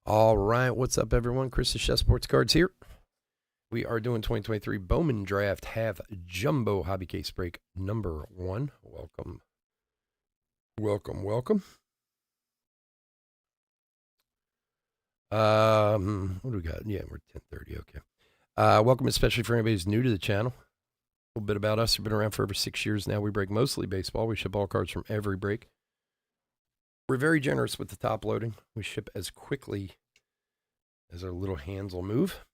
All right, what's up, everyone? Chris the Chef Sports Cards here. We are doing 2023 Bowman Draft Half Jumbo Hobby Case Break number 1. Welcome. What do we got? Yeah, we're 10:30. Okay. Welcome, especially for anybody who's new to the channel. A little bit about us. We've been around for over 6 years now. We break mostly baseball. We ship all cards from every break. We're very generous with the top loading. We ship as quickly as our little hands will move.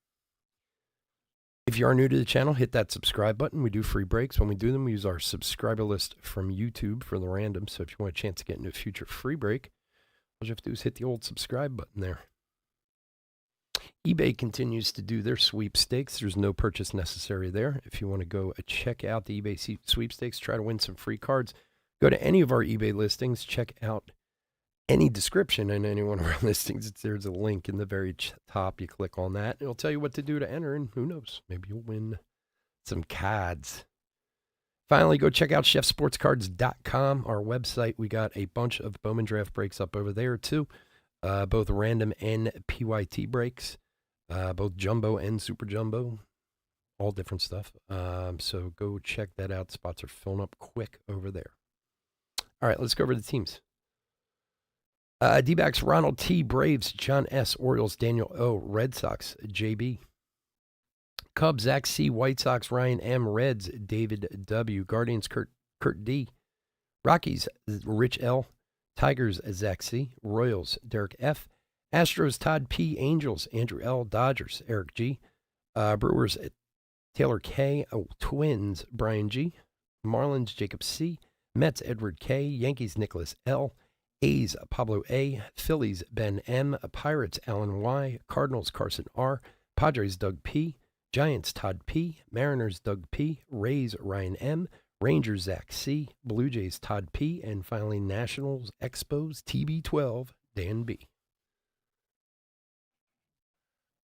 If you are new to the channel, hit that subscribe button. We do free breaks. When we do them, we use our subscriber list from YouTube for the random. So if you want a chance to get into a future free break, all you have to do is hit the old subscribe button there. eBay continues to do their sweepstakes. There's no purchase necessary there. If you want to go check out the eBay sweepstakes, try to win some free cards, go to any of our eBay listings, check out any description in any one of our listings. There's a link in the very top. You click on that. It'll tell you what to do to enter, and who knows, maybe you'll win some cards. Finally, go check out chefsportscards.com, our website. We got a bunch of Bowman draft breaks up over there, too. Both random and PYT breaks, both jumbo and super jumbo, all different stuff. So go check that out. Spots are filling up quick over there. All right, let's go over the teams. D-backs, Ronald T. Braves, John S. Orioles, Daniel O. Red Sox, JB. Cubs, Zach C. White Sox, Ryan M. Reds, David W. Guardians, Kurt D. Rockies, Rich L. Tigers, Zach C. Royals, Derek F. Astros, Todd P. Angels, Andrew L. Dodgers, Eric G. Brewers, Taylor K. Twins, Brian G. Marlins, Jacob C. Mets, Edward K. Yankees, Nicholas L. A's, Pablo A. Phillies, Ben M. Pirates, Alan Y. Cardinals, Carson R. Padres, Doug P. Giants, Todd P. Mariners, Doug P. Rays, Ryan M. Rangers, Zach C. Blue Jays, Todd P. And finally, Nationals, Expos, TB12, Dan B.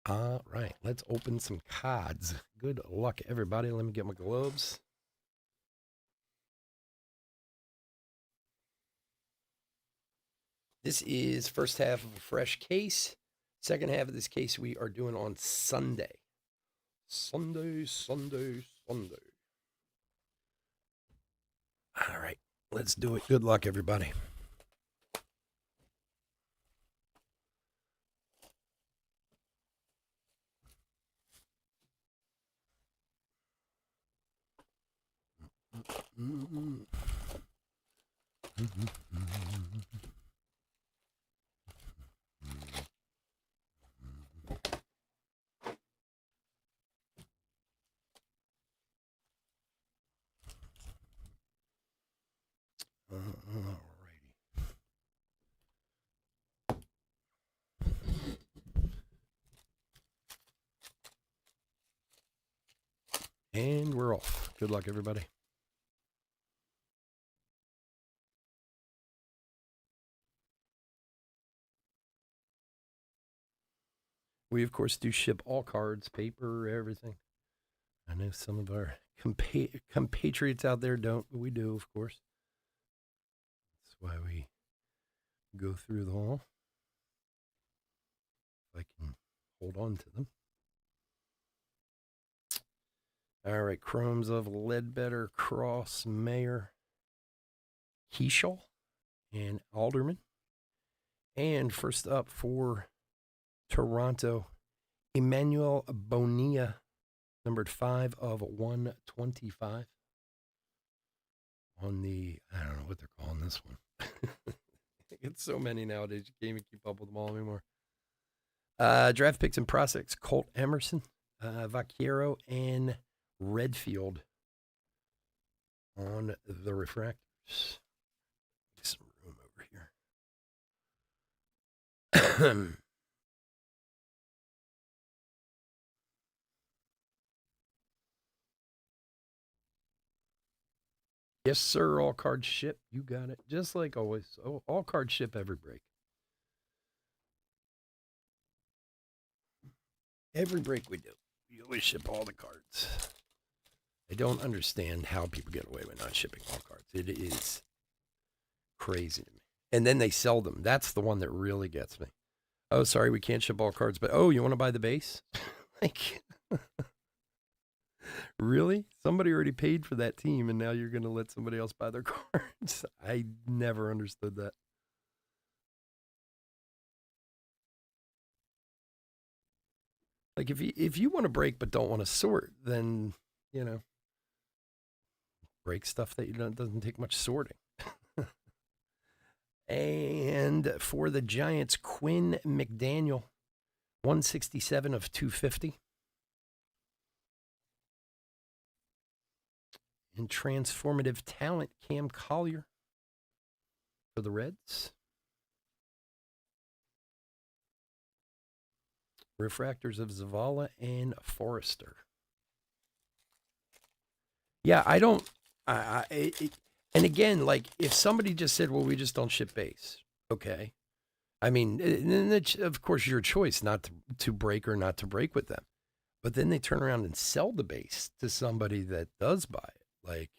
All right, let's open some cards. Good luck, everybody. Let me get my gloves. This is first half of a fresh case. Second half of this case we are doing on Sunday. Sunday. All right, let's do it. Good luck, everybody. And we're off. Good luck, everybody. We, of course, do ship all cards, paper, everything. I know some of our compatriots out there don't, but we do, of course. That's why we go through them all. If I can hold on to them. All right, Chromes of Ledbetter, Cross, Mayer, Keishall, and Alderman. And first up for Toronto, Emmanuel Bonilla, numbered 5 of 125. On the, I don't know what they're calling this one. It's so many nowadays, you can't even keep up with them all anymore. Draft picks and prospects, Colt Emerson, Vaquero, and Redfield on the refractors. Get some room over here. Yes, sir. All cards ship. You got it. Just like always. All cards ship every break. Every break we do, we always ship all the cards. I don't understand how people get away with not shipping all cards. It is crazy to me. And then they sell them. That's the one that really gets me. Oh, sorry, we can't ship all cards, but oh, you want to buy the base? Like, really? Somebody already paid for that team, and now you're going to let somebody else buy their cards? I never understood that. Like, if you want to break but don't want to sort, then you know, break stuff that you don't doesn't take much sorting. And for the Giants, Quinn McDaniel, 167 of 250. And transformative talent, Cam Collier for the Reds. Refractors of Zavala and Forrester. Yeah, I don't. And again, like if somebody just said, "Well, we just don't ship base," okay. I mean, and it's, of course, your choice not to break or not to break with them. But then they turn around and sell the base to somebody that does buy it. Like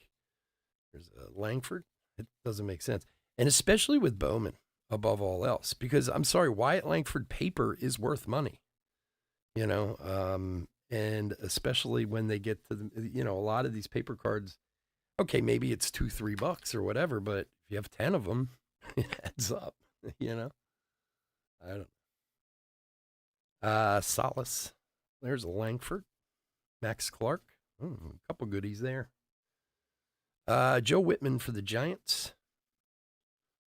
there's a Langford. It doesn't make sense. And especially with Bowman above all else, because I'm sorry, Wyatt Langford paper is worth money, you know, and especially when they get to the, you know, a lot of these paper cards, okay, maybe it's $2-3 or whatever, but if you have 10 of them, it adds up, you know, I don't Solace. There's a Langford, Max Clark. A couple goodies there. Joe Whitman for the Giants.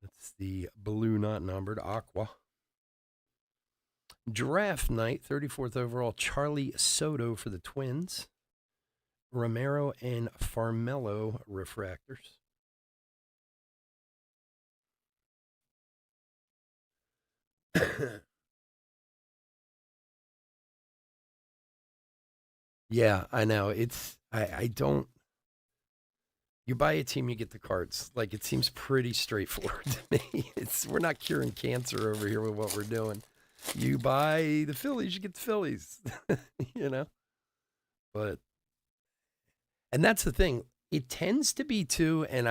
That's the blue, not numbered, aqua. Draft night, 34th overall, Charlie Soto for the Twins. Romero and Farmelo refractors. Yeah, I know. I don't. You buy a team, you get the cards. Like it seems pretty straightforward to me. We're not curing cancer over here with what we're doing. You buy the Phillies, you get the Phillies. You know, but and that's the thing. It tends to be too, and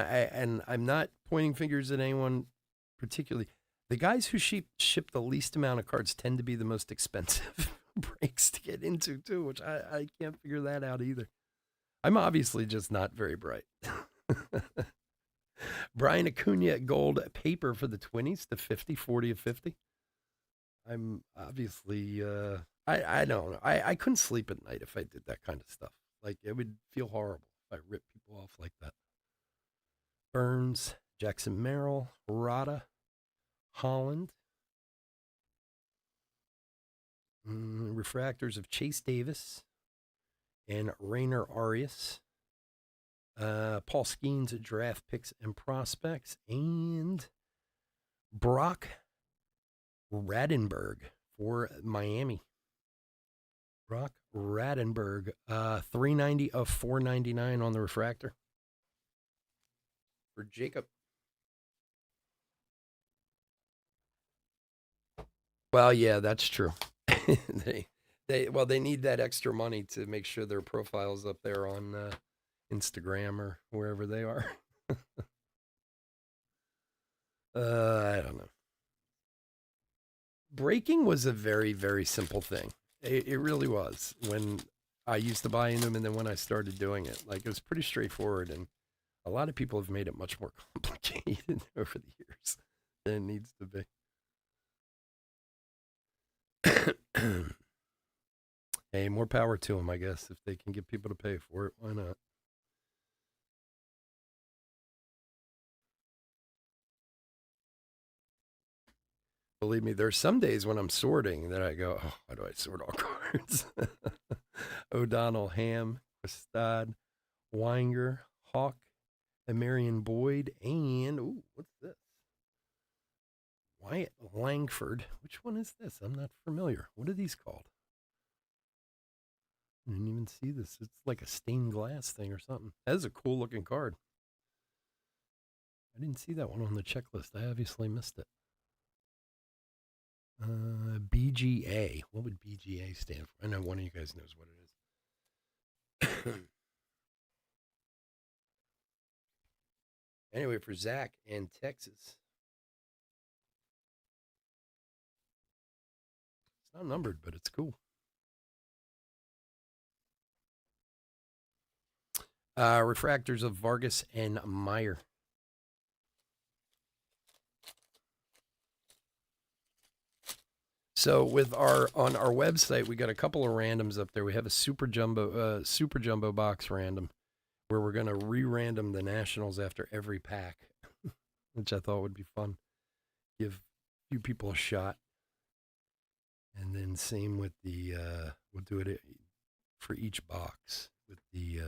I'm not pointing fingers at anyone particularly. The guys who ship the least amount of cards tend to be the most expensive breaks to get into too, which I can't figure that out either. I'm obviously just not very bright. Brian Acuna gold paper for the Twinnies to 50, 40 of 50. I'm obviously, I don't know. I couldn't sleep at night if I did that kind of stuff. Like, it would feel horrible if I ripped people off like that. Burns, Jackson Merrill, Rada, Holland. Refractors of Chase Davis and Rainer Arias. Paul Skeens draft picks and prospects. And Brock Radenberg for Miami. Brock Radenberg, 390 of 499 on the refractor. For Jacob. Well, yeah, that's true. they need that extra money to make sure their profile's up there on Instagram or wherever they are. I don't know. Breaking was a very, very simple thing. It really was when I used to buy into them, and then when I started doing it, like it was pretty straightforward. And a lot of people have made it much more complicated over the years than it needs to be. Hey, more power to them, I guess. If they can get people to pay for it, why not? Believe me, there's some days when I'm sorting that I go, oh, why do I sort all cards? O'Donnell, Ham, Quistad, Weinger, Hawk, and Marion Boyd, and, ooh, what's this? Wyatt Langford. Which one is this? I'm not familiar. What are these called? I didn't even see this. It's like a stained glass thing or something. That is a cool looking card. I didn't see that one on the checklist. I obviously missed it. BGA. What would BGA stand for? I know one of you guys knows what it is. Anyway, for Zach and Texas. It's not numbered, but it's cool. Refractors of Vargas and Meyer. So with on our website, we got a couple of randoms up there. We have a super jumbo box random where we're gonna re-random the Nationals after every pack, which I thought would be fun. Give a few people a shot, and then same with the we'll do it for each box with the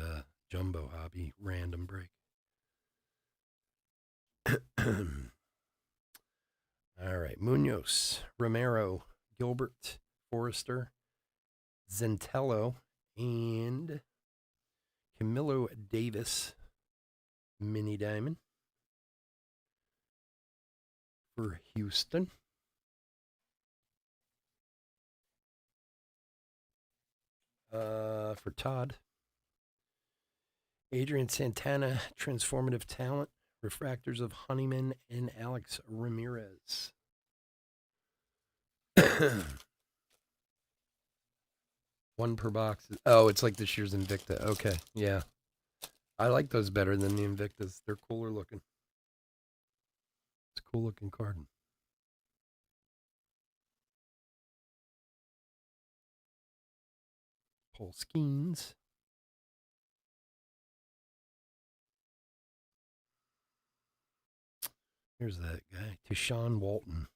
jumbo hobby random break. All right, Munoz, Romero, Gilbert, Forrester, Zentello, and Camilo Davis, mini diamond for Houston. For Todd, Adrian Santana, transformative talent, refractors of Honeyman and Alex Ramirez. One per box. Oh, it's like this year's Invicta. Okay, yeah. I like those better than the Invictas. They're cooler looking. It's a cool looking card. Paul Skeens. Here's that guy, Deshaun Walton.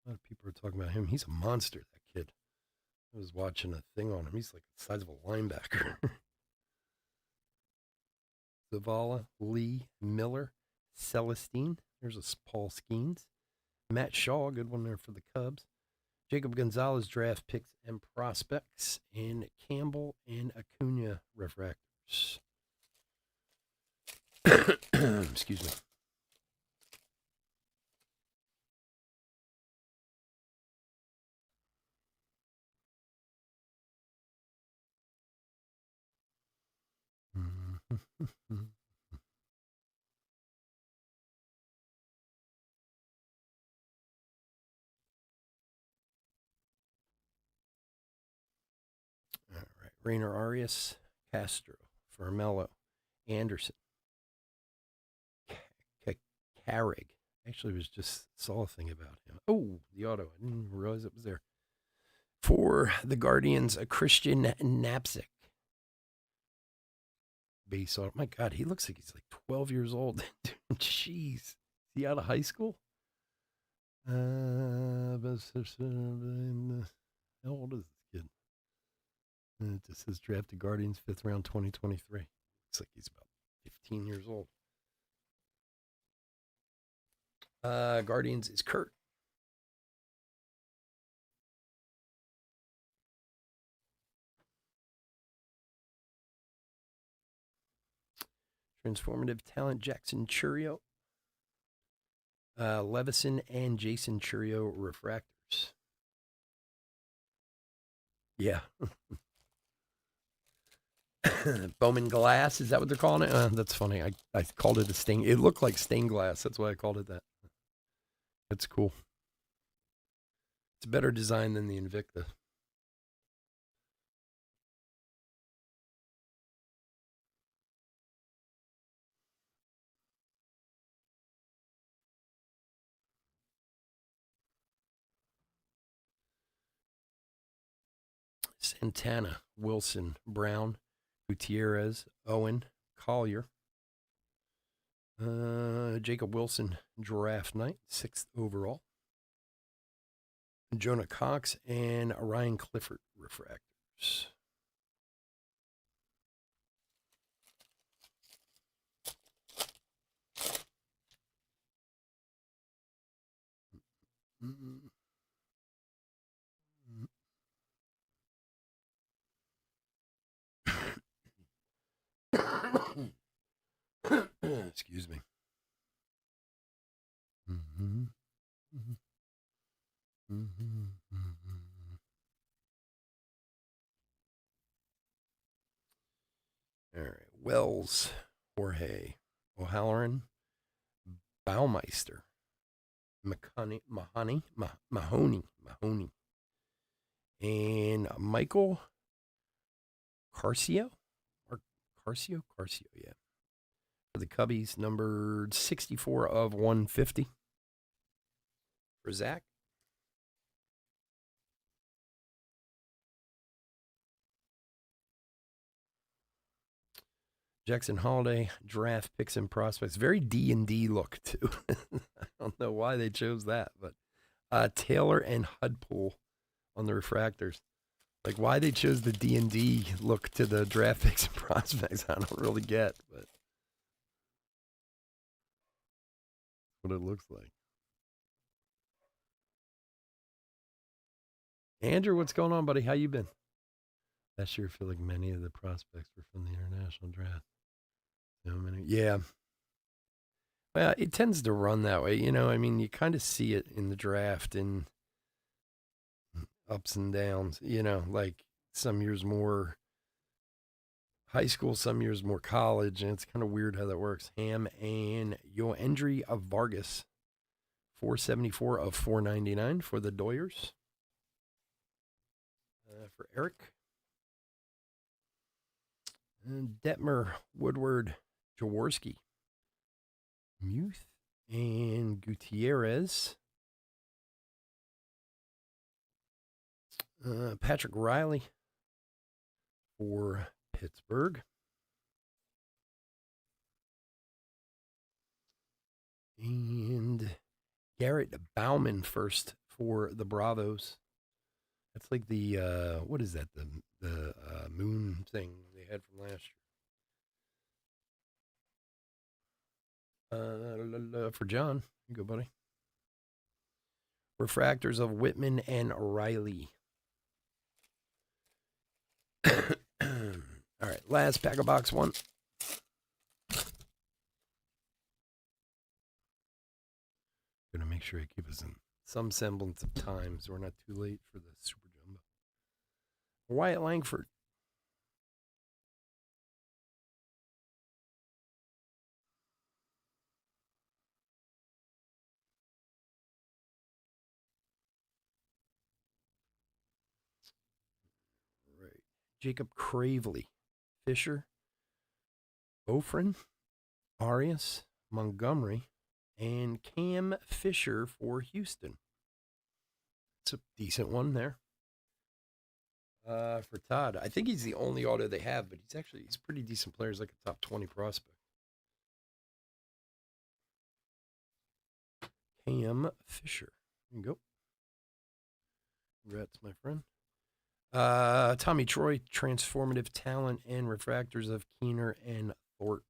A lot of people are talking about him. He's a monster, that kid. I was watching a thing on him. He's like the size of a linebacker. Zavala, Lee, Miller, Celestine. There's a Paul Skeens. Matt Shaw, good one there for the Cubs. Jacob Gonzalez draft picks and prospects. And Campbell and Acuna refractors. Excuse me. All right. Rainer Arias, Castro, Fermello, Anderson, Carrig. Actually, was just saw a thing about him. Oh, the auto. I didn't realize it was there. For the Guardians, a Christian Knapzik. Base auto. My God, he looks like he's like 12 years old. Jeez. Is he out of high school? How old is this kid? It just says drafted Guardians 5th round 2023. Looks like he's about 15 years old. Guardians is Kurt. Transformative talent Jackson Churio. Levison and Jason Churio refractors. Yeah. Bowman glass, is that what they're calling it? That's funny. I called it a stain. It looked like stained glass. That's why I called it that. That's cool. It's a better design than the Invicta. Santana, Wilson, Brown, Gutierrez, Owen, Collier. Jacob Wilson, draft night, 6th overall. Jonah Cox and Ryan Clifford refractors. Excuse me. All right. Wells, Jorge, O'Halloran, Baumeister, Mahoney, and Michael Carcio, or Carcio, yeah. For the Cubbies, numbered 64 of 150. For Zach. Jackson Holiday, draft picks and prospects. Very D&D look, too. I don't know why they chose that, but Taylor and Hudpool on the refractors. Like, why they chose the D&D look to the draft picks and prospects, I don't really get, but what it looks like. Andrew, what's going on, buddy? How you been? Last year, I feel like many of the prospects were from the international draft. So many, yeah. Well, it tends to run that way, you know. I mean, you kind of see it in the draft and ups and downs, you know, like some years more high school, some years more college, and it's kind of weird how that works. Ham and Yoendry of Vargas, 474 of 499 for the Doyers. For Eric. And Detmer, Woodward, Jaworski, Muth, and Gutierrez. Patrick Riley for Pittsburgh. And Garrett Bowman first for the Bravos. That's like the what is that? The moon thing they had from last year. For John, you go, buddy. Refractors of Whitman and Riley. All right, last pack of box one. Gonna make sure I keep us in some semblance of time so we're not too late for the Super Jumbo. Wyatt Langford. Right. Jacob Cravely. Fisher. Ofrin. Arias. Montgomery. And Cam Fisher for Houston. It's a decent one there. For Todd, I think he's the only auto they have, but he's a pretty decent player. He's like a top 20 prospect. Cam Fisher. There you go. Congrats, my friend. Tommy Troy, transformative talent and refractors of Keener and Thornton.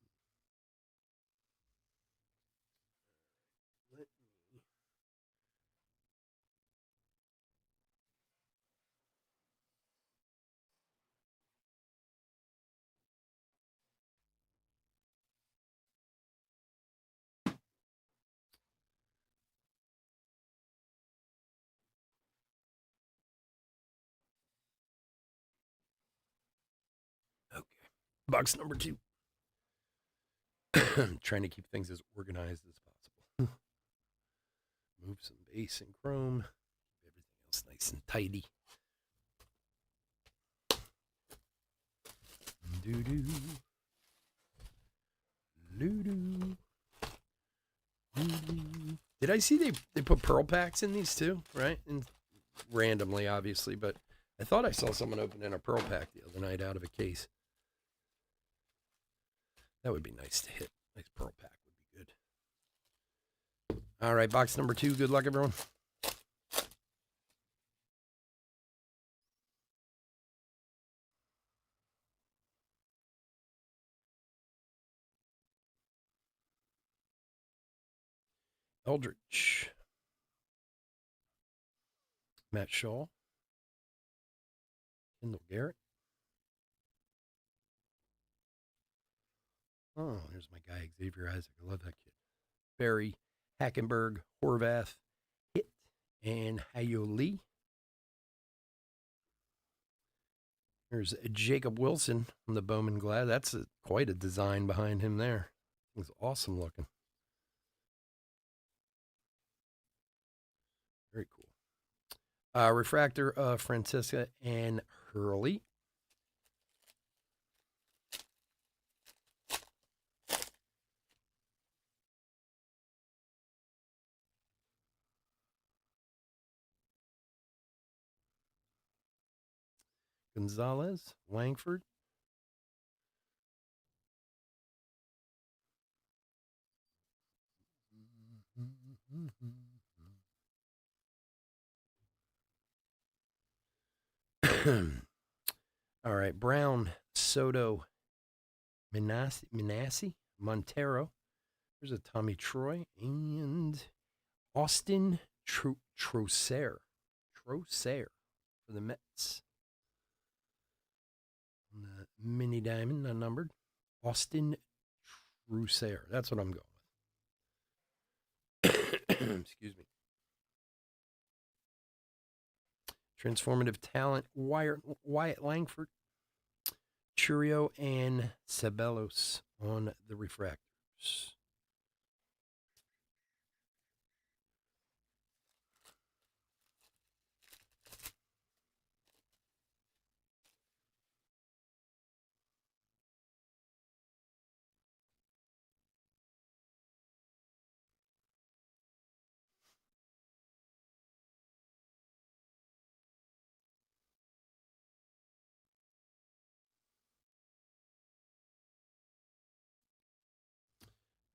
Okay. Box number 2. Trying to keep things as organized as possible. Move some base and chrome. Keep everything else nice and tidy. Doo-doo. Doo-doo. Doo-doo. Did I see they put pearl packs in these too, right? And randomly, obviously, but I thought I saw someone opening a pearl pack the other night out of a case. That would be nice to hit. Nice pearl pack would be good. All right, box number 2. Good luck, everyone. Eldridge. Matt Shaw. Kendall Garrett. Oh, here's my guy, Xavier Isaac. I love that kid. Barry, Hackenberg, Horvath, Hitt, and Hayoli. There's Jacob Wilson from the Bowman Glad. That's quite a design behind him there. It's awesome looking. Very cool. Refractor of Francisca and Hurley. Gonzalez, Langford. All right, Brown, Soto, Minassi, Montero. There's a Tommy Troy and Austin Troser for the Mets. Mini diamond, unnumbered. Austin Troser. That's what I'm going with. Excuse me. Transformative talent, Wyatt Langford, Churio, and Ceballos on the refractors.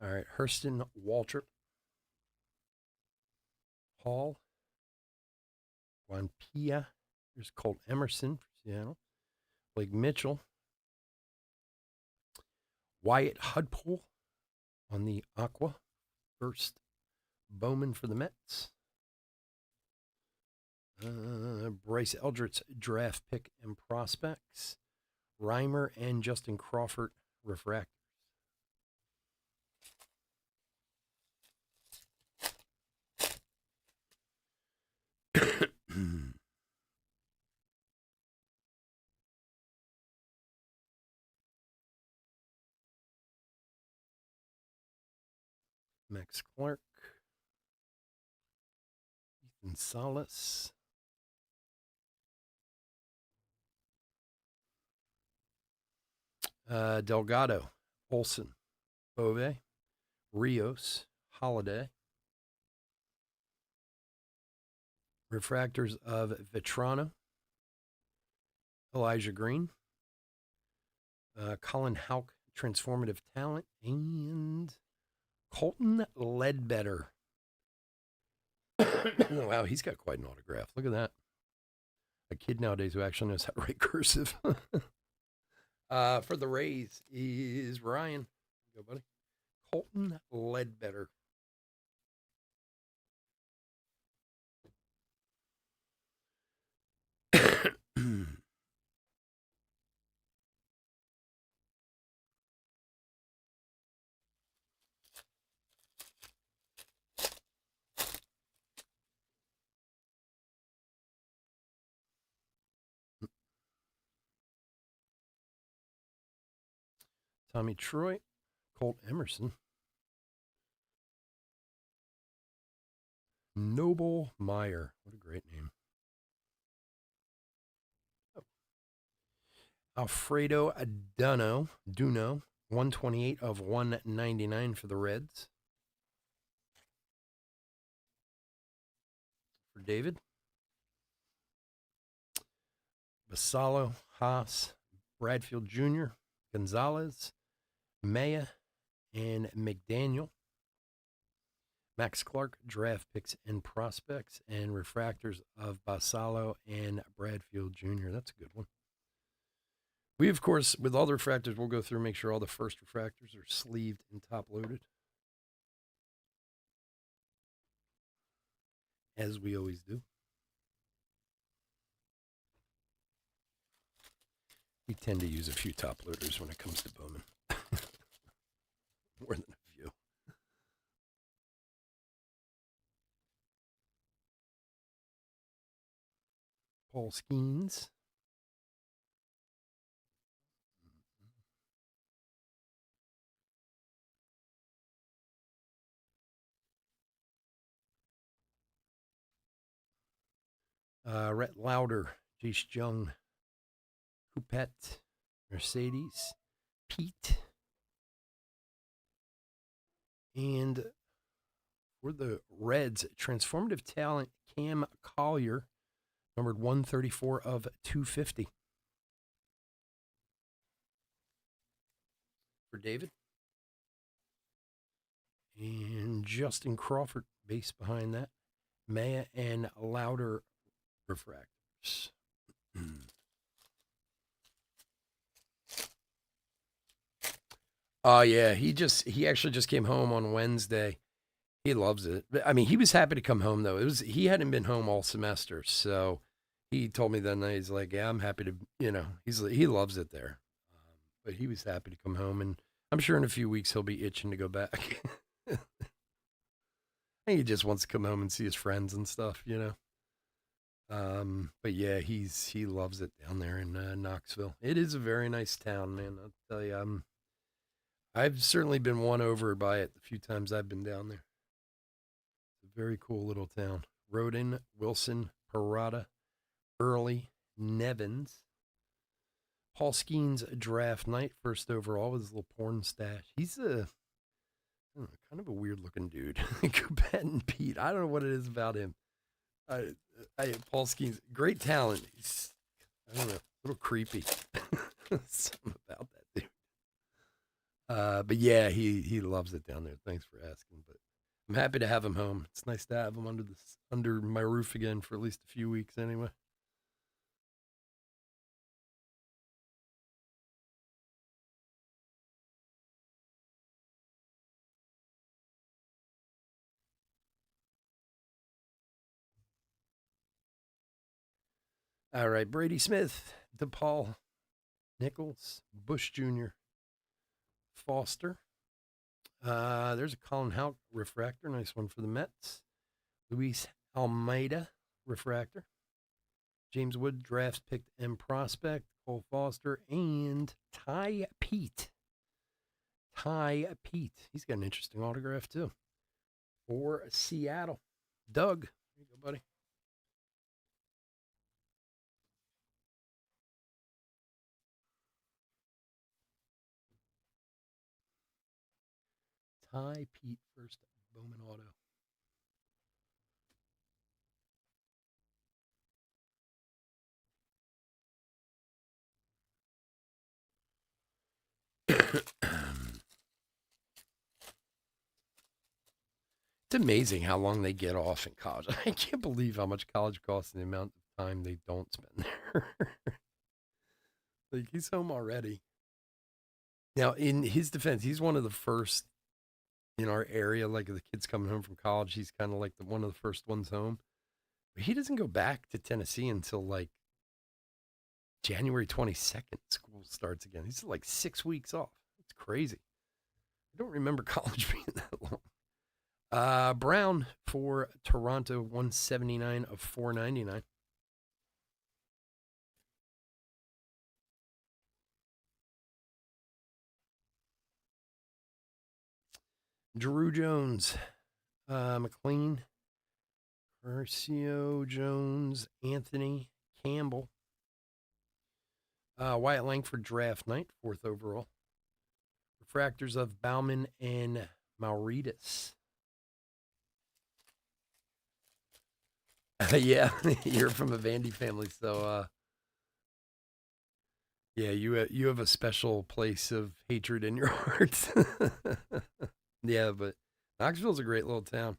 All right, Hurston Waltrip, Hall, Juan There's Colt Emerson for Seattle, Blake Mitchell, Wyatt Hudpool on the Aqua, first Bowman for the Mets. Bryce Eldred's draft pick and prospects, Reimer and Justin Crawford refractors. Max Clark, Ethan Salas, Delgado, Olson, Bove, Rios, Holiday. Refractors of Vetrano, Elijah Green, Colin Houck, Transformative Talent, and Colton Ledbetter. Wow, he's got quite an autograph. Look at that. A kid nowadays who actually knows how to write cursive. For the Rays is Ryan. Go, buddy. Colton Ledbetter. Tommy Troy, Colt Emerson, Noble Meyer. What a great name. Oh. Alfredo Duno, 128 of 199 for the Reds. For David. Basallo, Haas, Bradfield Jr., Gonzalez, Maya, and McDaniel. Max Clark, draft picks and prospects, and refractors of Basallo and Bradfield Jr. That's a good one. We, of course, with all the refractors, we'll go through and make sure all the first refractors are sleeved and top loaded, as we always do. We tend to use a few top loaders when it comes to Bowman. More than a few. Paul Skeens. Rhett Lauder, Jace Jung, Coupette, Mercedes, Pete, and for the Reds, transformative talent Cam Collier, numbered 134 of 250. For David. And Justin Crawford, base behind that. Maya and Lauder refractors. Oh yeah, he actually just came home on Wednesday. He loves it. I mean, he was happy to come home though. He hadn't been home all semester, so he told me that night he's like, "Yeah, I'm happy to, he loves it there." But he was happy to come home, and I'm sure in a few weeks he'll be itching to go back. He just wants to come home and see his friends and stuff, But yeah, he loves it down there in Knoxville. It is a very nice town, man. I'll tell you, I've certainly been won over by it the few times I've been down there. It's a very cool little town. Roden, Wilson, Parada, Early, Nevins. Paul Skeen's draft night, first overall with his little porn stash. He's kind of a weird looking dude. Coupette and Pete. I don't know what it is about him. Paul Skeen's great talent. He's, I don't know, a little creepy. Something about that dude. But yeah, he loves it down there. Thanks for asking. But I'm happy to have him home. It's nice to have him under my roof again for at least a few weeks anyway. All right, Brady Smith, DePaul, Nichols, Bush Jr., Foster. There's a Colin Houck refractor. Nice one for the Mets. Luis Almeida refractor. James Wood drafts picked and prospect. Cole Foster and Ty Pete. Ty Pete. He's got an interesting autograph too. For Seattle. Doug. There you go, buddy. Ty Pete first Bowman auto. It's amazing how long they get off in college. I can't believe how much college costs and the amount of time they don't spend there. Like, he's home already. Now, in his defense, he's one of the first in our area. Like, the kids coming home from college, he's kind of like one of the first ones home. But he doesn't go back to Tennessee until like January 22nd. School starts again. He's like 6 weeks off. It's crazy. I don't remember college being that long. Brown for Toronto, 179 of 499. Drew Jones, McLean, Garcio Jones, Anthony Campbell. Wyatt Langford draft night, 4th overall. Refractors of Bowman and Mauritas. Yeah, you're from a Vandy family, so yeah, you have a special place of hatred in your heart. Yeah, but Knoxville's a great little town.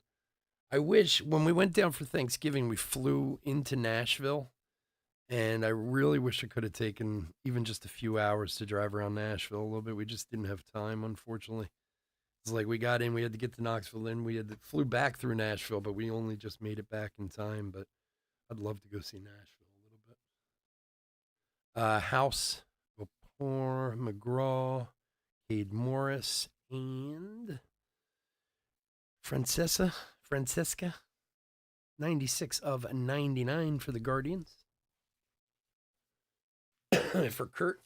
I wish when we went down for Thanksgiving, we flew into Nashville, and I really wish I could have taken even just a few hours to drive around Nashville a little bit. We just didn't have time, unfortunately. It's like we got in, we had to get to Knoxville, then flew back through Nashville, but we only just made it back in time. But I'd love to go see Nashville a little bit. House, Vapor, McGraw, Cade Morris, and Francesca, 96 of 99 for the Guardians. For Kurt.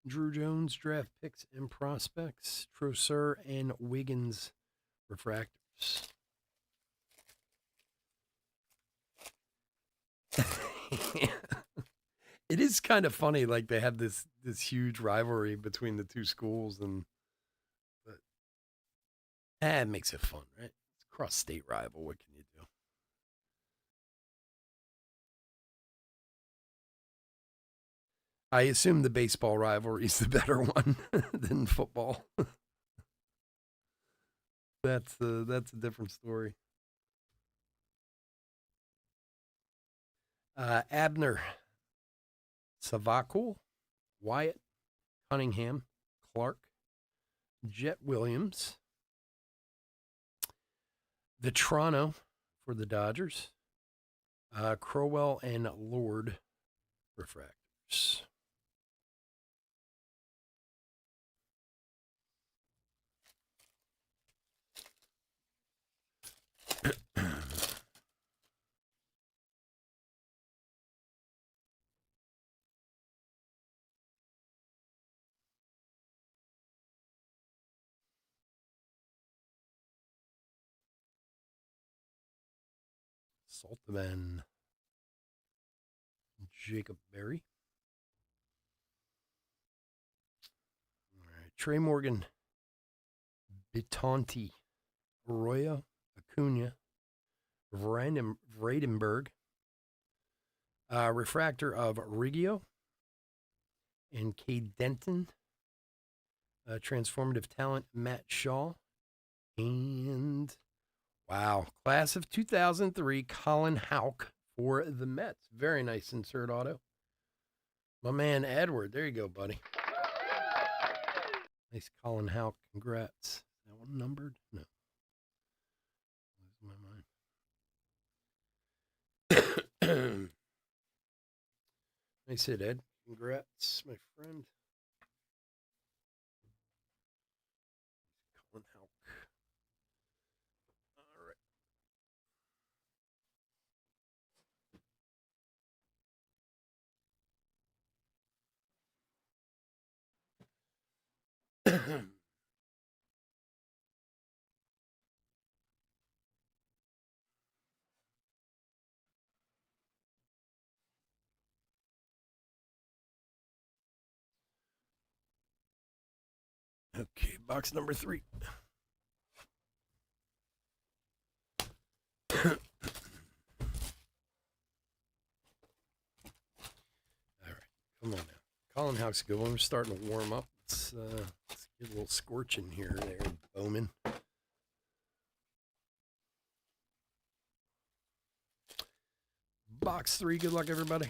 Drew Jones draft picks and prospects. Troser and Wiggins refractors. It is kind of funny, like they have this huge rivalry between the two schools, and but it makes it fun, right? It's a cross-state rival. What can you do? I assume the baseball rivalry is the better one than football. That's a different story. Abner Savakul, Wyatt Cunningham, Clark, Jet Williams, Vitrano for the Dodgers, Crowell and Lord refractors. Saltman, Jacob Berry. All right. Trey Morgan, Bitonti, Arroyo, Acuna, Vradenberg, refractor of Riggio and Cade Denton, transformative talent Matt Shaw, and wow, class of 2003 Colin Houck for the Mets. Very nice insert auto. My man Edward, there you go, buddy. Nice Colin Houck, congrats. Is that one numbered? No. Losing my mind. Nice hit, Ed. Congrats, my friend. Colin Houck. All right. Okay, box number 3. All right, come on now. Colin Houck's a good one. We're starting to warm up. Let's get a little scorching here, there, Bowman. Box 3. Good luck, everybody.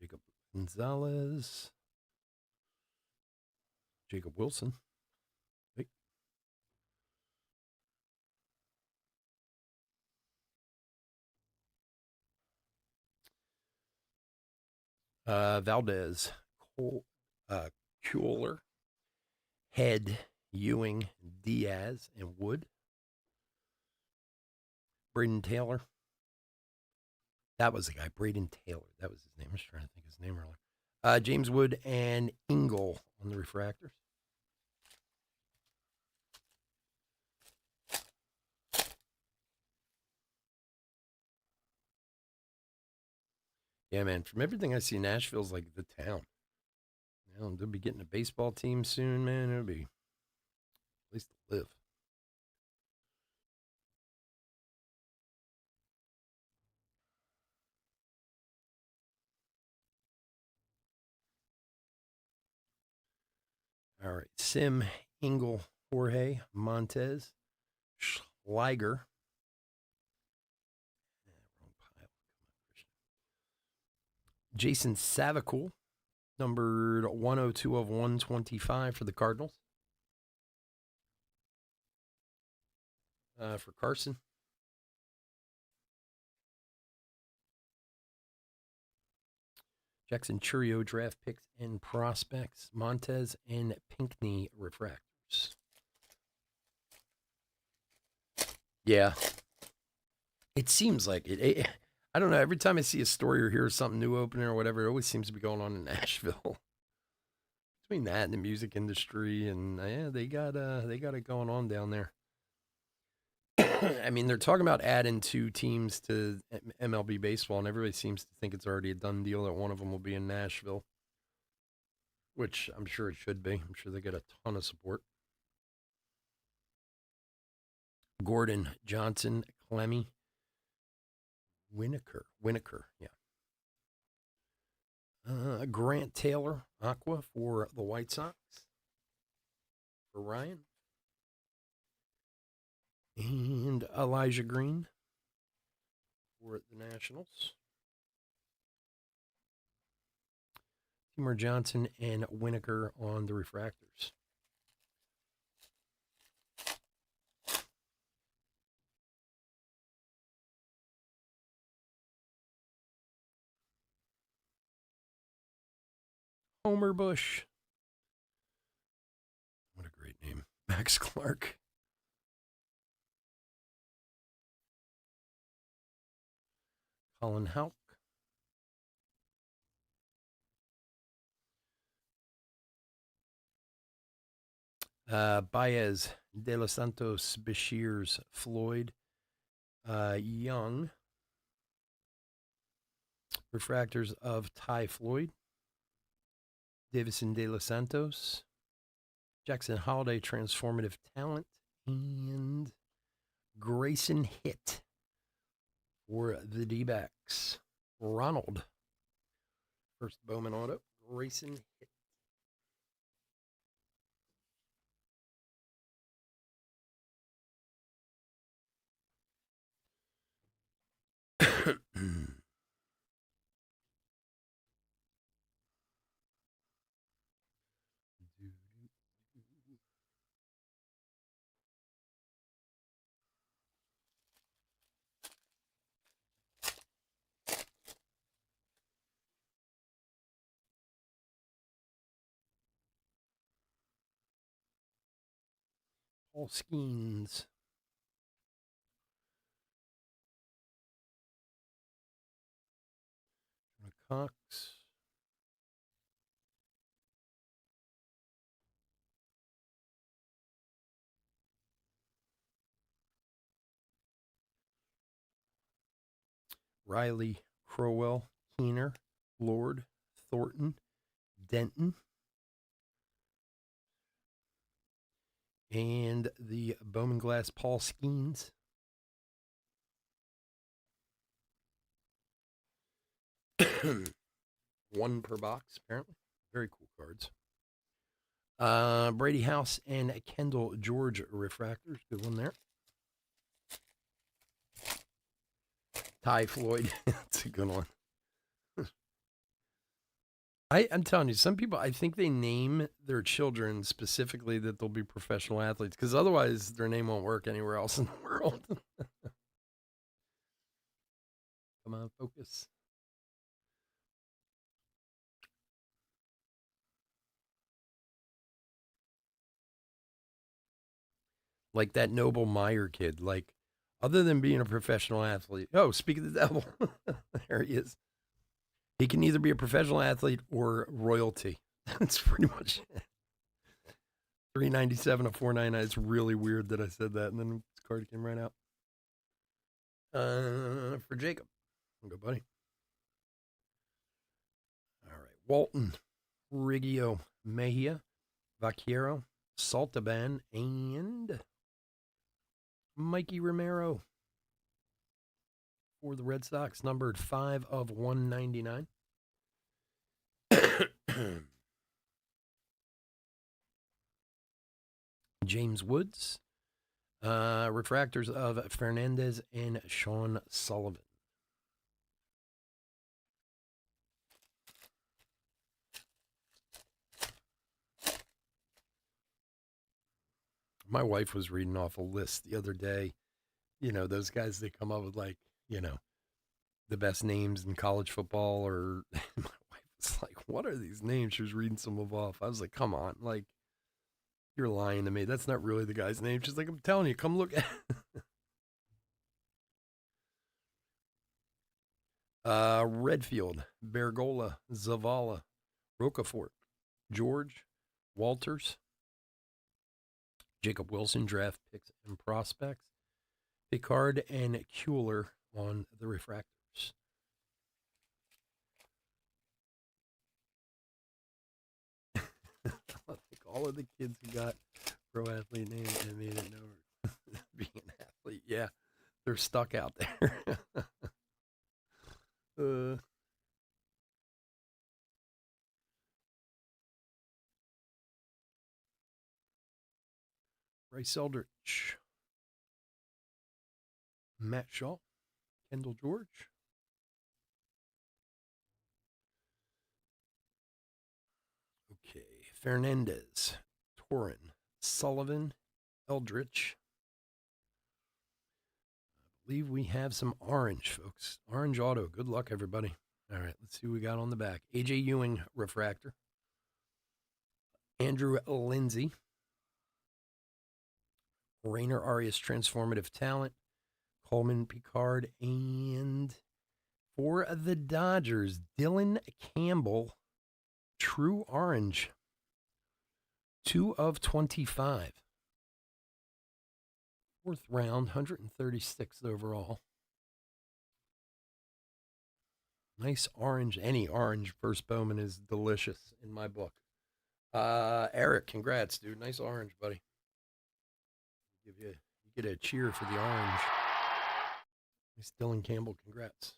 Jacob Gonzalez. Jacob Wilson. Wait. Valdez. Kuehler. Head. Ewing. Diaz. And Wood. Braden Taylor. That was the guy, Braden Taylor. That was his name. I was trying to think of his name earlier. James Wood and Engel on the refractors. Yeah, man. From everything I see, Nashville's like the town. You know, they'll be getting a baseball team soon, man. It'll be a place to live. All right. Sim, Engel, Jorge, Montez, Schleiger. Jason Savakul, numbered 102 of 125 for the Cardinals. for Carson. Jackson Churio draft picks and prospects. Montez and Pinckney refractors. Yeah. It seems like it. I don't know. Every time I see a story or hear something new opening or whatever, it always seems to be going on in Nashville. Between that and the music industry, and yeah, they got it going on down there. I mean, they're talking about adding 2 teams to MLB baseball, and everybody seems to think it's already a done deal that one of them will be in Nashville, which I'm sure it should be. I'm sure they get a ton of support. Gordon, Johnson, Clemmy, Winokur, yeah. Grant Taylor, Aqua for the White Sox. For Ryan. And Elijah Green for the Nationals. Timur Johnson and Winokur on the refractors. Homer Bush. What a great name. Max Clark. Colin Houck. Baez, De Los Santos, Bashirs, Floyd, Young. Refractors of Ty Floyd, Davison De Los Santos, Jackson Holiday, transformative talent, and Grayson Hitt for the D-backs. Ronald, first Bowman auto, Grayson Hitt. Paul Skeens. Cox. Riley, Crowell, Keener, Lord, Thornton, Denton, and the Bowman Glass Paul Skeens. One per box, apparently. Very cool cards. Brady House and Kendall George refractors. Good one there. Ty Floyd. That's a good one. I'm telling you, some people, I think they name their children specifically that they'll be professional athletes because otherwise their name won't work anywhere else in the world. Come on, focus. Like that Noble Meyer kid. Like, other than being a professional athlete. Oh, speak of the devil. There he is. He can either be a professional athlete or royalty. That's pretty much it. 397 to 499. It's really weird that I said that, and then this card came right out. For Jacob. Good buddy. All right. Walton, Riggio, Mejia, Vaquero, Saltaban, and Mikey Romero for the Red Sox, numbered 5 of 199. James Woods, refractors of Fernandez and Sean Sullivan. My wife was reading off a list the other day, those guys that come up with the best names in college football. Or my wife was like, "What are these names?" She was reading some of off. I was like, "Come on, like you're lying to me. That's not really the guy's name." She's like, "I'm telling you, come look at." Redfield, Bergola, Zavala, Rocafort, George, Walters, Jacob Wilson, draft picks and prospects, Picard and Kuehler on the refractors. I think all of the kids who got pro athlete names and made it known being an athlete. Yeah, they're stuck out there. uh, Bryce Eldridge, Matt Shaw, Kendall George. Okay, Fernandez, Torin, Sullivan, Eldritch. I believe we have some orange, folks. Orange auto. Good luck, everybody. All right, let's see what we got on the back. AJ Ewing refractor. Andrew Lindsay. Rainer Arias transformative talent. Coleman Picard. And for the Dodgers, Dylan Campbell. True orange. 2 of 25. Fourth round, 136th overall. Nice orange. Any orange first Bowman is delicious in my book. Eric, congrats, dude. Nice orange, buddy. You get a cheer for the orange. Nice Dylan Campbell, congrats.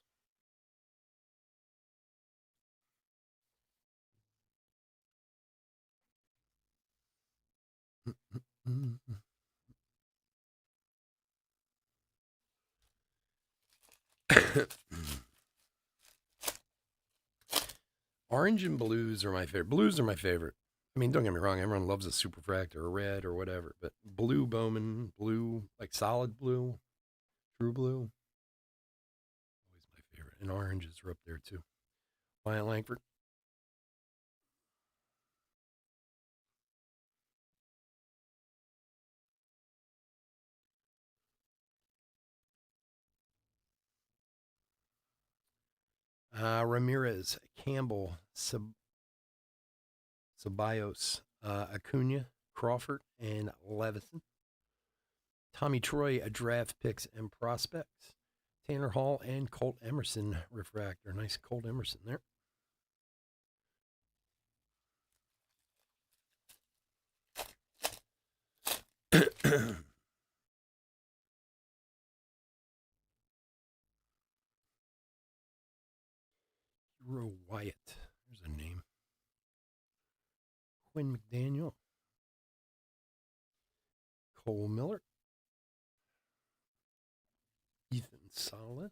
Orange and blues are my favorite. Blues are my favorite. I mean, don't get me wrong, everyone loves a superfract or a red or whatever, but blue Bowman, blue, like solid blue, true blue, always my favorite. And oranges are up there too. Wyatt Langford. Ramirez, Campbell, Ceballos, Acuna, Crawford, and Levison. Tommy Troy, draft picks and prospects. Tanner Hall and Colt Emerson refractor. Nice Colt Emerson there. Hero Wyatt. There's a name. Quinn McDaniel. Cole Miller. Ethan Salas.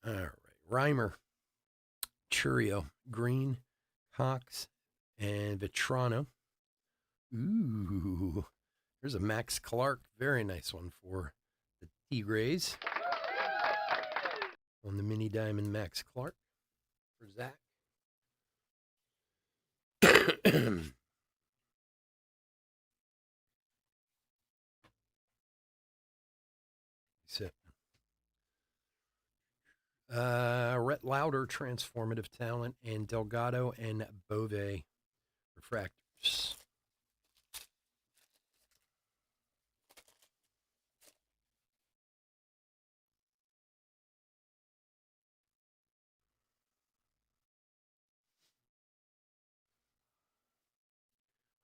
All right. Reimer. Churio. Green. Cox. And Vetrano. Ooh. There's a Max Clark. Very nice one for the Tigres. On the mini diamond, Max Clark. For Zach. Sit. Rhett Lauder, transformative talent, and Delgado and Bove refractors.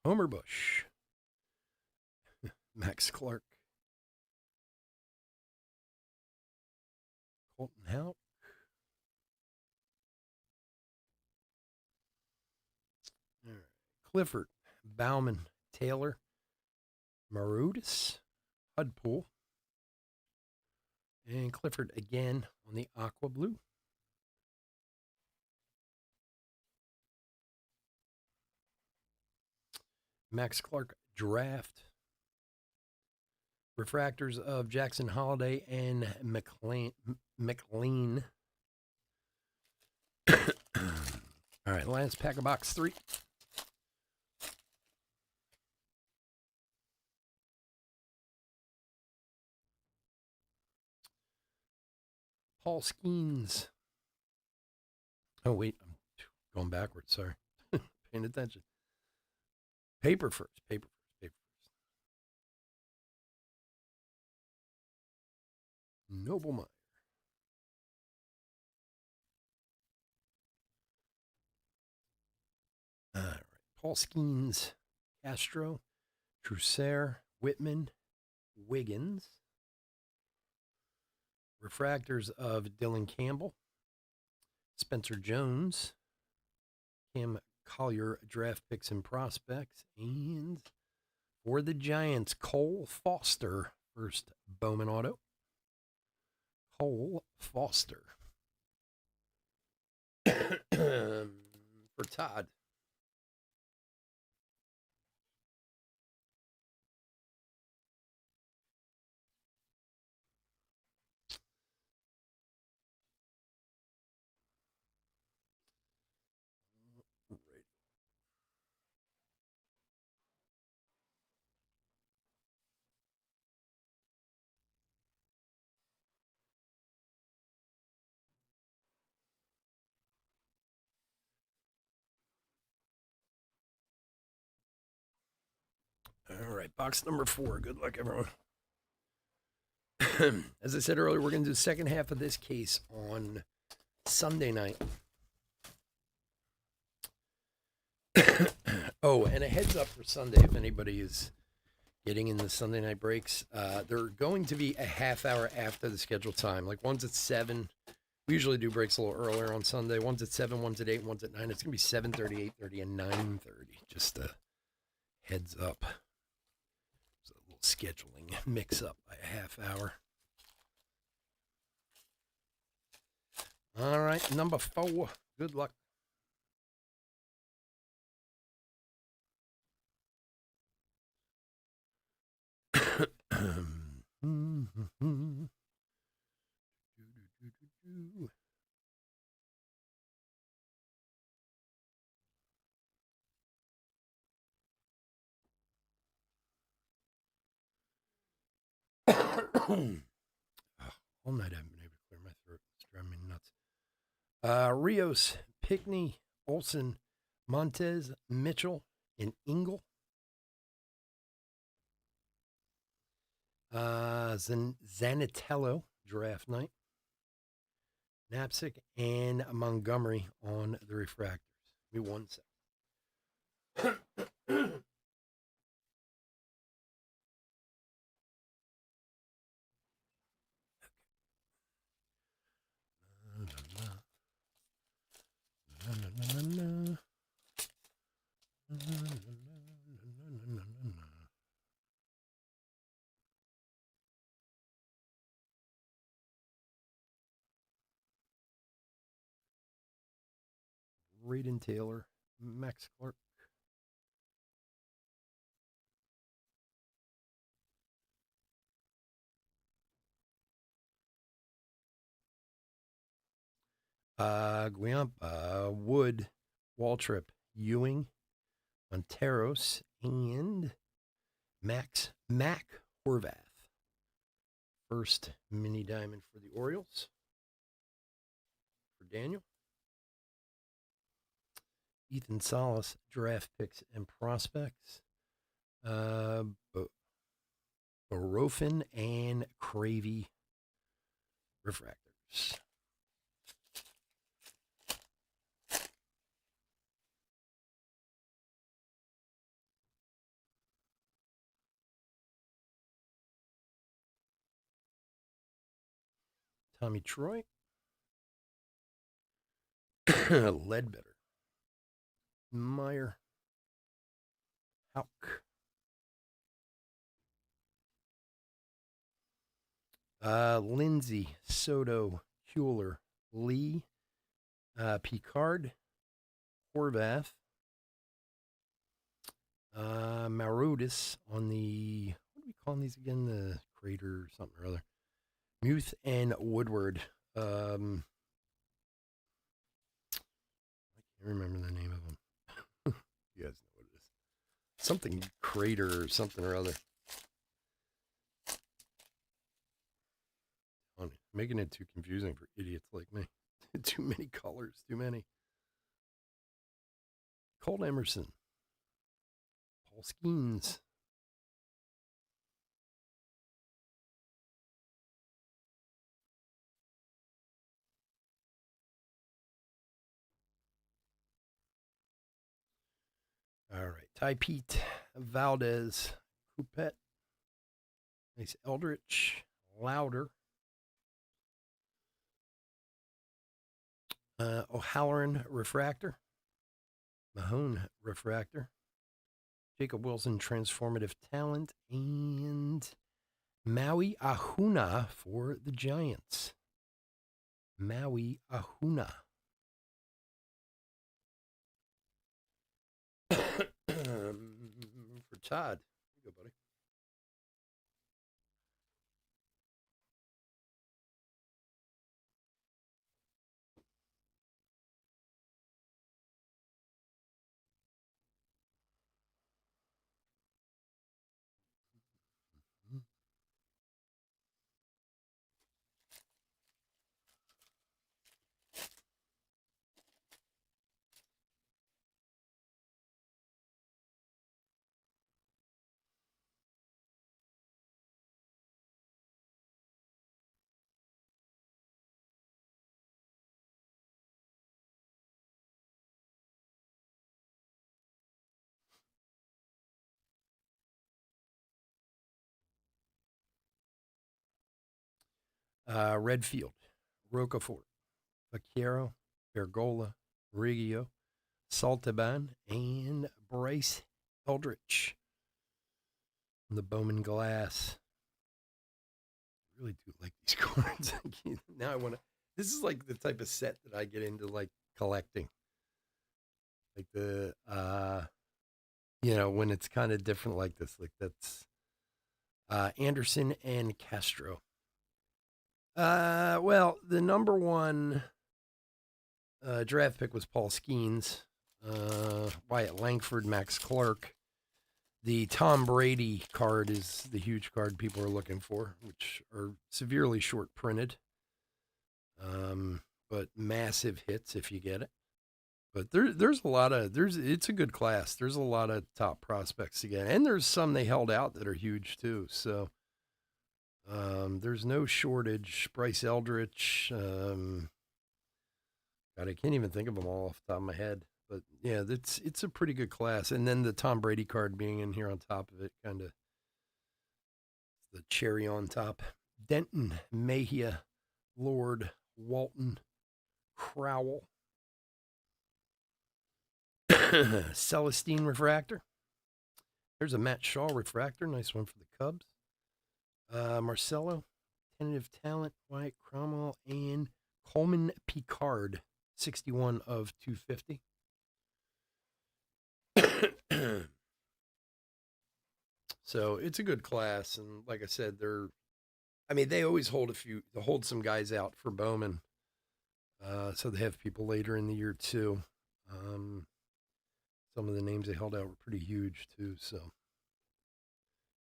Homer Bush, Max Clark, Colton Houck. All right. Clifford, Bowman, Taylor, Marudis, Hudpool, and Clifford again on the aqua blue. Max Clark draft. Refractors of Jackson Holiday and McLean. All right, last pack of box 3. Paul Skeens. Oh, wait. I'm going backwards. Sorry. Paying attention. Paper first. Paper first. Paper first. Noblemeyer. All right. Paul Skeens. Castro. Trusair. Whitman. Wiggins. Refractors of Dylan Campbell. Spencer Jones. Cam Collier, draft picks and prospects. And for the Giants, Cole Foster, first Bowman auto. Cole Foster. For Todd. All right, box number 4. Good luck, everyone. As I said earlier, we're going to do the second half of this case on Sunday night. Oh, and a heads up for Sunday if anybody is getting in the Sunday night breaks. They're going to be a half hour after the scheduled time. Like one's at 7. We usually do breaks a little earlier on Sunday. One's at 7, one's at 8, one's at 9. It's going to be 7:30, 8:30, and 9:30. Just a heads up. It's a little scheduling mix up by a half hour. All right, number 4. Good luck. All night I haven't been able to clear my throat. It's driving me nuts. Rios, Pickney, Olson, Montez, Mitchell, and Engel. Zanatello, draft night. Knapsack and Montgomery on the refractors. We won 7. Raiden Taylor, Max Clark. Guiampa, Wood, Waltrip, Ewing, Monteros, and Mac Horvath. First mini diamond for the Orioles. For Daniel. Ethan Salas, draft picks and prospects. Barofin and Cravey refractors. Tommy Troy. Ledbetter. Meyer. Hauk. Lindsay, Soto, Hewler, Lee, Picard, Horvath, Marudis on the, what are we calling these again? The Crater, something or other. Muth and Woodward. I can't remember the name of them. You guys know what it is. Something Crater or something or other. Making it too confusing for idiots like me. Too many colors, too many. Colt Emerson. Paul Skeens. All right. Ty Pete. Valdez. Coupette. Nice Eldritch. Louder. O'Halloran Refractor. Mahone Refractor. Jacob Wilson Transformative Talent. And Maui Ahuna for the Giants. Maui Ahuna. For Todd. Here you go, buddy. Redfield, Rocafort, Vaquero, Bergola, Riggio, Saltaban, and Bryce Eldritch. The Bowman Glass. I really do like these cards. Now I want to. This is like the type of set that I get into, like collecting. Like the, when it's kind of different like this. Like that's Anderson and Castro. Well, the number one draft pick was Paul Skeens, Wyatt Langford, Max Clark. The Tom Brady card is the huge card people are looking for, which are severely short printed, but massive hits if you get it. But there's a lot of it's a good class. There's a lot of top prospects to get, and there's some they held out that are huge too. So there's no shortage. Bryce Eldritch. God, I can't even think of them all off the top of my head. But yeah, it's a pretty good class. And then the Tom Brady card being in here on top of it, kind of the cherry on top. Denton, Mejia, Lord, Walton, Crowell, Celestine Refractor. There's a Matt Shaw Refractor. Nice one for the Cubs. Marcelo, Tentative Talent, Wyatt Cromwell, and Coleman Picard, 61 of 250. So it's a good class, and like I said, they always hold some guys out for Bowman. So they have people later in the year too. Some of the names they held out were pretty huge too. So,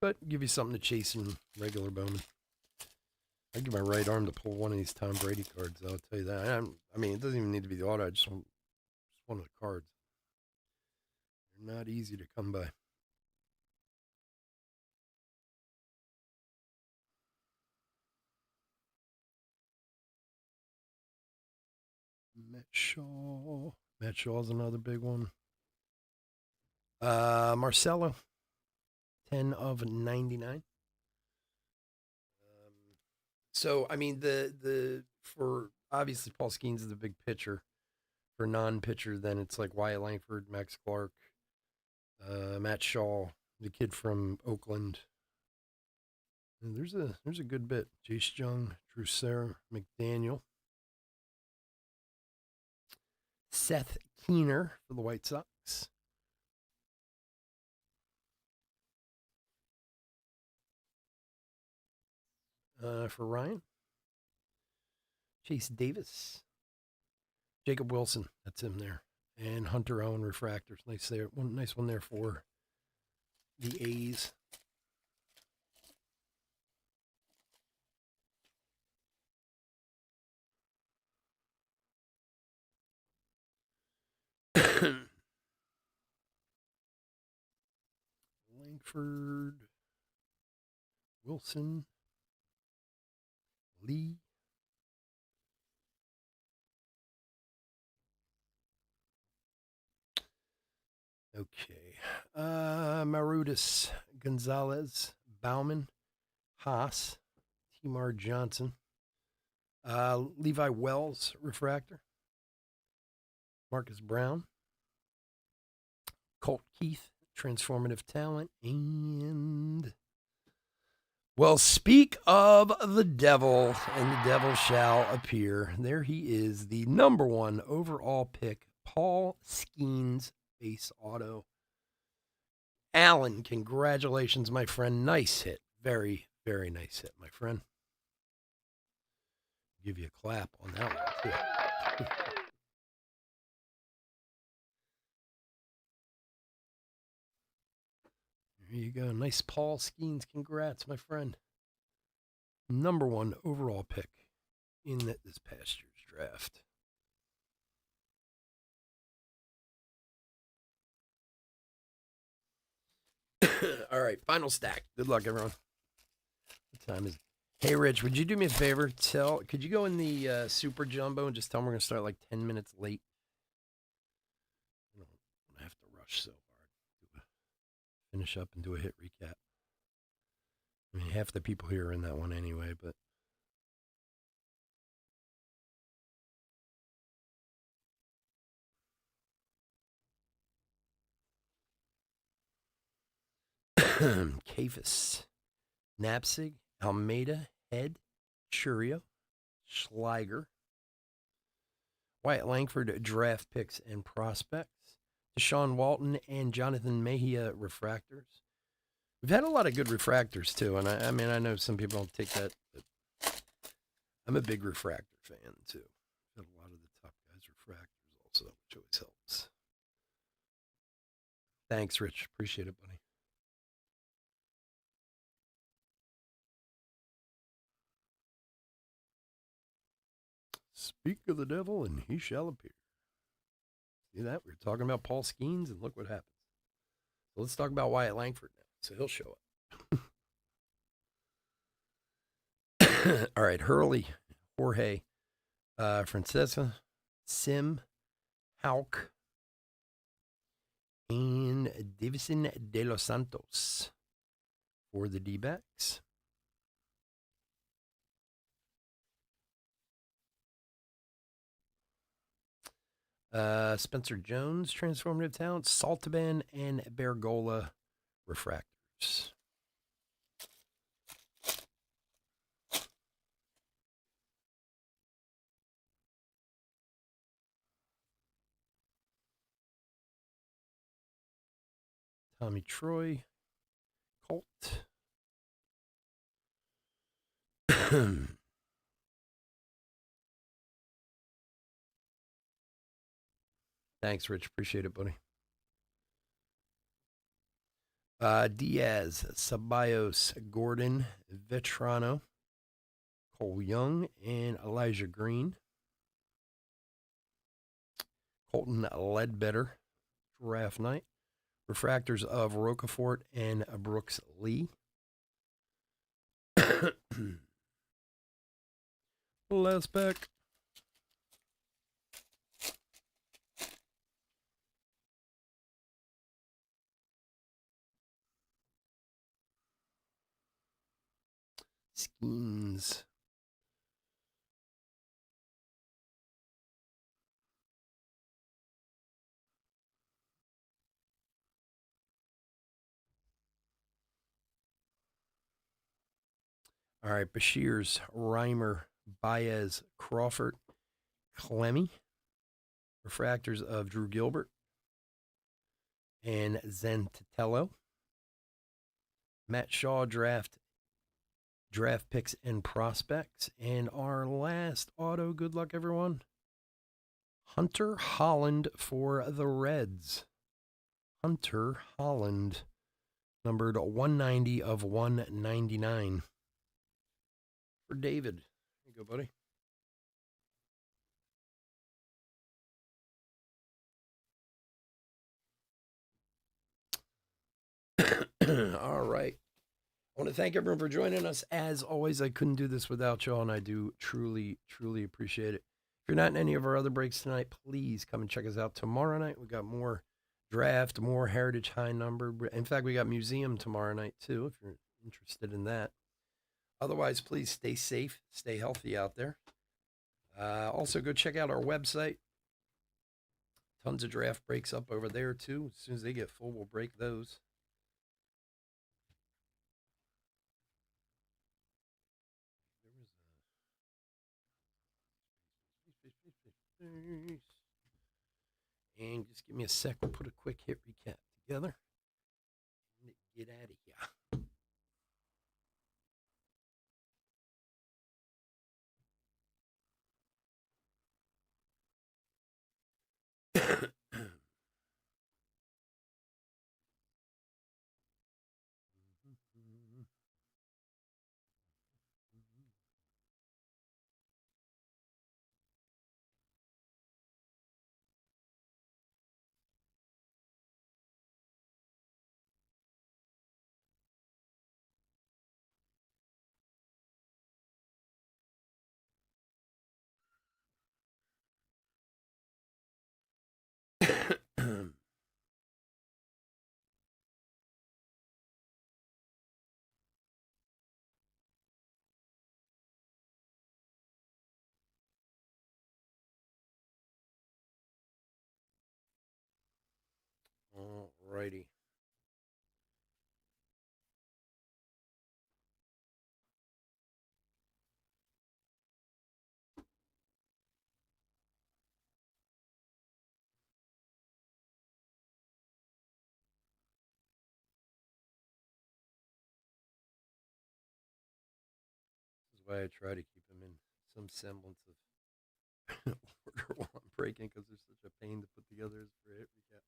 but give you something to chase in regular Bowman. I give my right arm to pull one of these Tom Brady cards. I'll tell you that. It doesn't even need to be the auto. I just want one of the cards. They're not easy to come by. Matt Shaw. Matt Shaw's another big one. Marcelo, 10 of 99. For obviously Paul Skeens is the big pitcher. For non-pitcher, then it's like Wyatt Langford, Max Clark, Matt Shaw, the kid from Oakland. And there's a good bit. Jace Jung, Drusera, McDaniel, Seth Keener for the White Sox. for Ryan. Chase Davis. Jacob Wilson. That's him there. And Hunter Owen refractors. Nice there. Nice one there for the A's. Langford, Wilson, Lee. Okay. Marudis, Gonzalez, Bowman, Haas, Timar Johnson, Levi Wells, refractor, Marcus Brown, Colt Keith, transformative talent, and well, speak of the devil, and the devil shall appear. There he is, the number 1 overall pick, Paul Skeens, base auto. Alan, congratulations, my friend. Nice hit. Very, very nice hit, my friend. Give you a clap on that one, too. There you go. Nice Paul Skeens. Congrats, my friend. Number 1 overall pick in this past year's draft. All right, final stack. Good luck, everyone. What time is it? Hey, Rich, would you do me a favor? Could you go in the Super Jumbo and just tell them we're going to start like 10 minutes late? I don't have to rush so hard. Finish up and do a hit recap. I mean, half the people here are in that one anyway, but. Cafis, Napsig, Almeida, Head, Churio, Schleiger, Wyatt Langford, draft picks and prospects, Deshaun Walton, and Jonathan Mejia, refractors. We've had a lot of good refractors, too, and I mean, I know some people don't take that, but I'm a big refractor fan, too. Got a lot of the top guys refractors also, which always helps. Thanks, Rich. Appreciate it, buddy. Speak of the devil, and he shall appear. See that? We were talking about Paul Skeens, and look what happens. So let's talk about Wyatt Langford now. So he'll show up. All right, Hurley, Jorge, Francesa, Sim, Hauk, and Davison De Los Santos for the D-backs. Spencer Jones, transformative talent, Saltaban, and Bergola, refractors. Tommy Troy, Colt. Thanks, Rich. Appreciate it, buddy. Diaz, Ceballos, Gordon, Vetrano, Cole Young, and Elijah Green. Colton Ledbetter, draft night. Refractors of Rocafort and Brooks Lee. Last pack. Skeens. All right, Bashir's, Reimer, Baez, Crawford, Clemmy. Refractors of Drew Gilbert and Zentatello. Matt Shaw, draft draft picks and prospects. And our last auto, good luck, everyone. Hunter Holland for the Reds. Hunter Holland, numbered 190 of 199. For David. There you go, buddy. All right. I want to thank everyone for joining us. As always, I couldn't do this without y'all, and I do truly, truly appreciate it. If you're not in any of our other breaks tonight, please come and check us out tomorrow night. We got more draft, more heritage high number. In fact, we got museum tomorrow night, too, if you're interested in that. Otherwise, please stay safe, stay healthy out there. Also, go check out our website. Tons of draft breaks up over there, too. As soon as they get full, we'll break those. And just give me a sec. We'll put a quick hit recap together and get out of here. All righty. This is why I try to keep them in some semblance of order while I'm breaking, because they're such a pain to put together as for hit recap.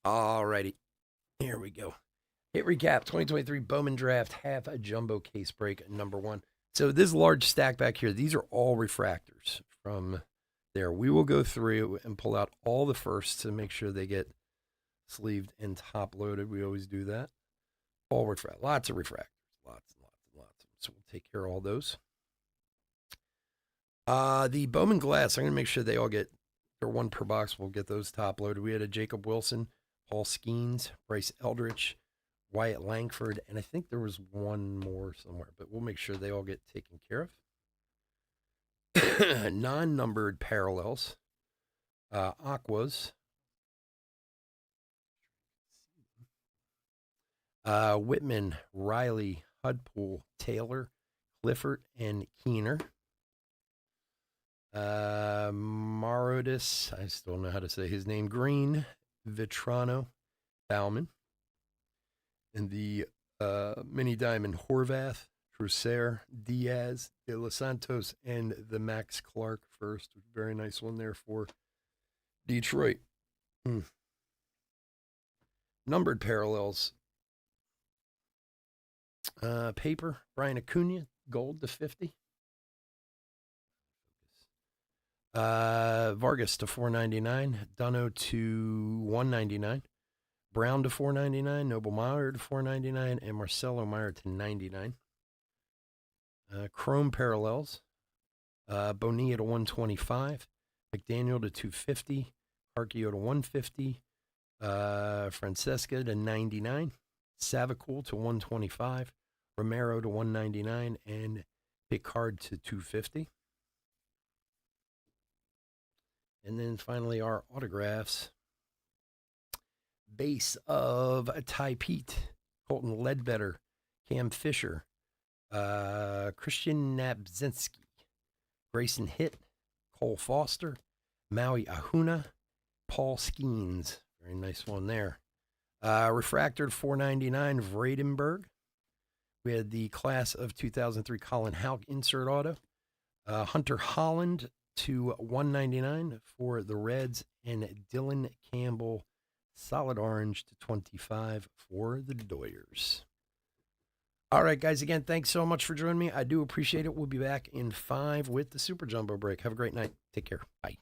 All righty. Here we go. Hit recap 2023 Bowman Draft half a jumbo case break number 1. So this large stack back here, these are all refractors from there. We will go through and pull out all the firsts to make sure they get sleeved and top loaded. We always do that. All refract, lots of refractors, lots and lots and lots. So we'll take care of all those. The Bowman Glass, I'm going to make sure they all get, they're one per box. We'll get those top loaded. We had a Jacob Wilson, Paul Skeens, Bryce Eldridge, Wyatt Langford, and I think there was one more somewhere, but we'll make sure they all get taken care of. Non-numbered parallels, Aquas, Whitman, Riley, Hudpool, Taylor, Clifford, and Keener. Marodis, I still don't know how to say his name, Green, Vitrano, Bowman. And the mini diamond, Horvath, Trusair, Diaz, De Los Santos, and the Max Clark first. Very nice one there for Detroit. Numbered parallels. Paper, Brian Acuna, gold to 50. Vargas to 499, Dunno to 199, Brown to 499, Noble Meyer to 499, and Marcelo Meyer to 99. Chrome parallels, Bonilla to 125, McDaniel to 250, Archio to 150, Francesca to 99, Savicul to 125, Romero to 199, and Picard to 250. And then finally, our autographs. Base of Ty Pete, Colton Ledbetter, Cam Fisher, Christian Nabzinski, Grayson Hitt, Cole Foster, Maui Ahuna, Paul Skeens. Very nice one there. Refractored 499 Vradenberg. We had the class of 2003 Colin Houck insert auto. Hunter Holland to 199 for the Reds, and Dylan Campbell solid orange to 25 for the Doyers. All right, guys, again, thanks so much for joining me. I do appreciate it. We'll be back in 5 with the Super Jumbo break. Have a great night. Take care. Bye.